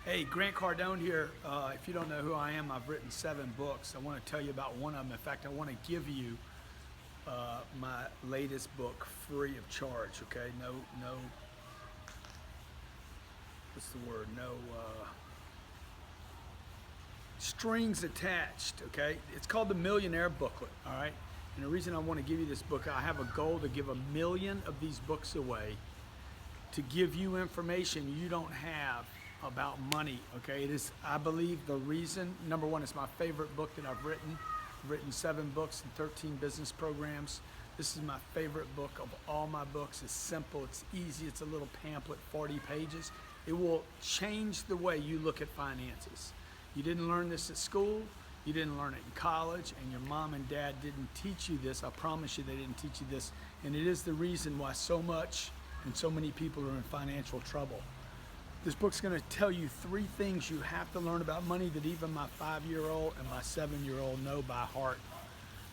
Hey, Grant Cardone here. If you don't know who I am, I've written 7 books. I want to tell you about one of them. In fact, I want to give you my latest book free of charge. Okay, no, what's the word? No strings attached. Okay, it's called the Millionaire Booklet. All right, and the reason I want to give you this book, I have a goal to give 1 million of these books away to give you information you don't have about money. Okay, it is, I believe, the reason. Number one, it's my favorite book that I've written. I've written 7 books and 13 business programs. This is my favorite book of all my books. It's simple, it's easy, it's a little pamphlet, 40 pages. It will change the way you look at finances. You didn't learn this at school, you didn't learn it in college, and your mom and dad didn't teach you this. I promise you they didn't teach you this. And it is the reason why so much and so many people are in financial trouble. This book's going to tell you 3 things you have to learn about money that even my 5-year-old and my 7-year-old know by heart.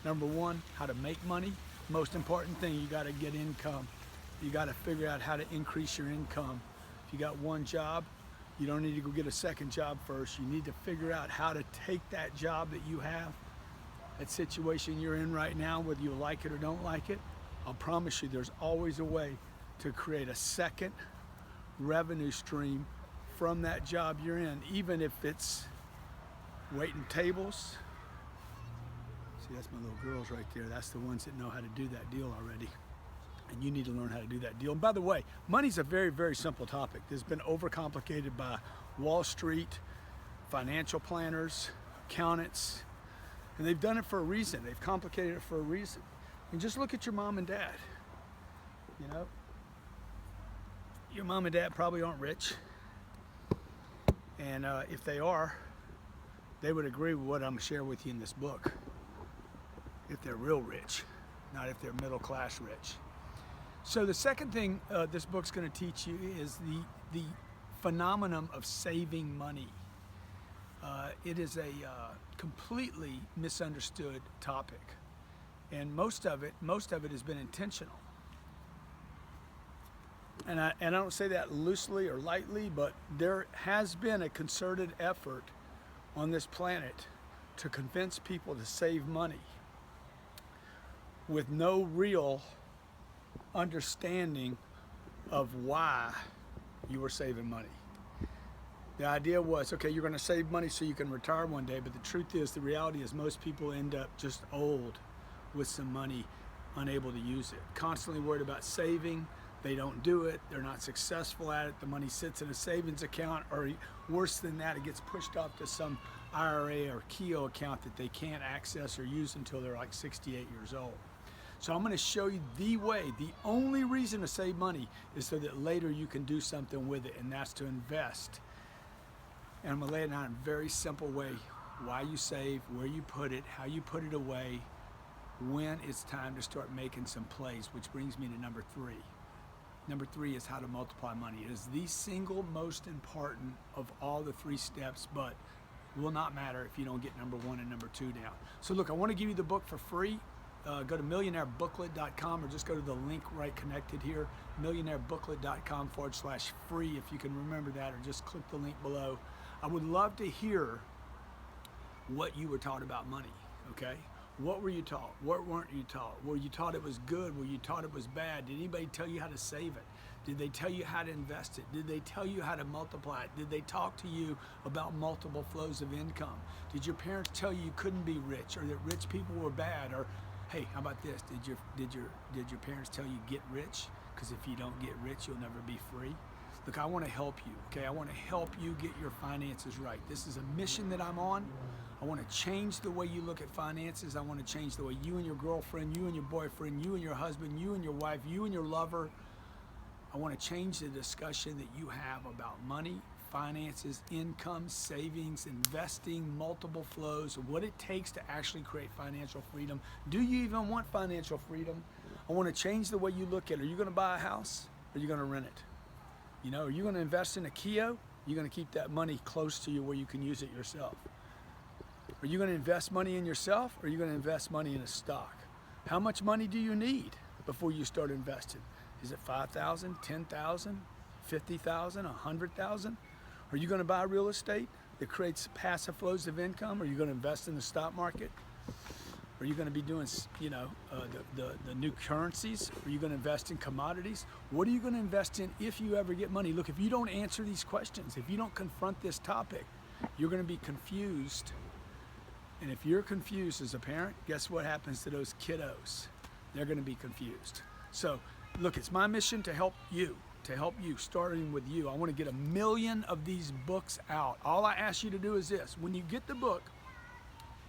Number 1, how to make money. Most important thing, you got to get income. You got to figure out how to increase your income. If you got 1 job, you don't need to go get a 2nd job first. You need to figure out how to take that job that you have, that situation you're in right now, whether you like it or don't like it. I'll promise you there's always a way to create a 2nd revenue stream from that job you're in, even if it's waiting tables. See, that's my little girls right there. That's the ones that know how to do that deal already. And you need to learn how to do that deal. And by the way, money's a very, very simple topic. It's been overcomplicated by Wall Street, financial planners, accountants, and they've done it for a reason. They've complicated it for a reason. And just look at your mom and dad. You know, your mom and dad probably aren't rich, and if they are, they would agree with what I'm going to share with you in this book. If they're real rich, not if they're middle class rich. So the second thing this book's going to teach you is the phenomenon of saving money. It is a completely misunderstood topic, and most of it has been intentional. And I don't say that loosely or lightly, but there has been a concerted effort on this planet to convince people to save money with no real understanding of why you were saving money. The idea was, okay, you're going to save money so you can retire one day, but the truth is, the reality is most people end up just old with some money, unable to use it, constantly worried about saving. They don't do it, they're not successful at it, the money sits in a savings account, or worse than that, it gets pushed off to some IRA or Keogh account that they can't access or use until they're like 68 years old. So I'm going to show you the way, the only reason to save money is so that later you can do something with it, and that's to invest. And I'm going to lay it out in a very simple way, why you save, where you put it, how you put it away, when it's time to start making some plays, which brings me to number 3. Number 3 is how to multiply money. It is the single most important of all the 3 steps, but will not matter if you don't get number 1 and number 2 down. So look, I want to give you the book for free. Go to millionairebooklet.com, or just go to the link right connected here, millionairebooklet.com/free, if you can remember that, or just click the link below. I would love to hear what you were taught about money, okay? What were you taught? What weren't you taught? Were you taught it was good? Were you taught it was bad? Did anybody tell you how to save it? Did they tell you how to invest it? Did they tell you how to multiply it? Did they talk to you about multiple flows of income? Did your parents tell you you couldn't be rich, or that rich people were bad? Or hey, how about this? Did your parents tell you get rich? Because if you don't get rich, you'll never be free. Look, I want to help you, okay? I want to help you get your finances right. This is a mission that I'm on. I want to change the way you look at finances. I want to change the way you and your girlfriend, you and your boyfriend, you and your husband, you and your wife, you and your lover. I want to change the discussion that you have about money, finances, income, savings, investing, multiple flows, what it takes to actually create financial freedom. Do you even want financial freedom? I want to change the way you look at it. Are you going to buy a house, or are you going to rent it? You know, are you going to invest in a Keogh? You're going to keep that money close to you where you can use it yourself. Are you going to invest money in yourself, or are you going to invest money in a stock? How much money do you need before you start investing? Is it $5,000, $10,000, $50,000, $100,000? Are you going to buy real estate that creates passive flows of income? Are you going to invest in the stock market? Are you going to be doing, the new currencies? Are you going to invest in commodities? What are you going to invest in if you ever get money? Look, if you don't answer these questions, if you don't confront this topic, you're going to be confused. And if you're confused as a parent, guess what happens to those kiddos? They're going to be confused. So, look, it's my mission to help you, starting with you. I want to get 1 million of these books out. All I ask you to do is this. When you get the book,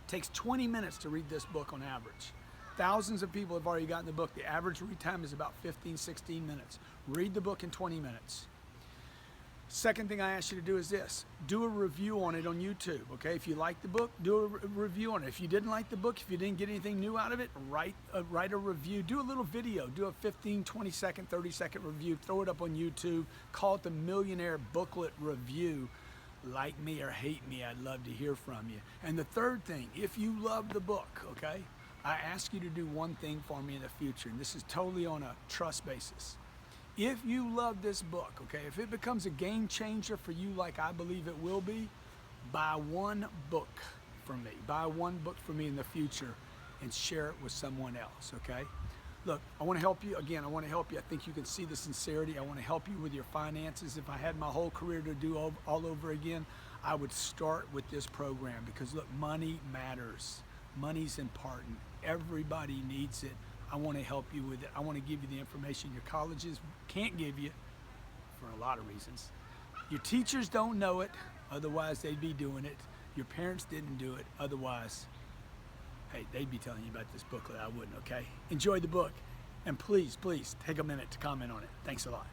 it takes 20 minutes to read this book on average. Thousands of people have already gotten the book. The average read time is about 15, 16 minutes. Read the book in 20 minutes. Second thing I ask you to do is this. Do a review on it on YouTube, okay? If you like the book, do a review on it. If you didn't like the book, if you didn't get anything new out of it, write a review. Do a little video. Do a 15, 20-second, 30-second review. Throw it up on YouTube. Call it the Millionaire Booklet Review. Like me or hate me, I'd love to hear from you. And the third thing, if you love the book, okay, I ask you to do one thing for me in the future, and this is totally on a trust basis. If you love this book, okay, if it becomes a game changer for you like I believe it will be, buy one book from me. Buy one book from me in the future and share it with someone else, okay? Look, I want to help you. Again, I want to help you. I think you can see the sincerity. I want to help you with your finances. If I had my whole career to do all over again, I would start with this program because, look, money matters. Money's important. Everybody needs it. I want to help you with it. I want to give you the information your colleges can't give you for a lot of reasons. Your teachers don't know it, otherwise they'd be doing it. Your parents didn't do it, otherwise, hey, they'd be telling you about this booklet. I wouldn't, okay? Enjoy the book. And please, please take a minute to comment on it. Thanks a lot.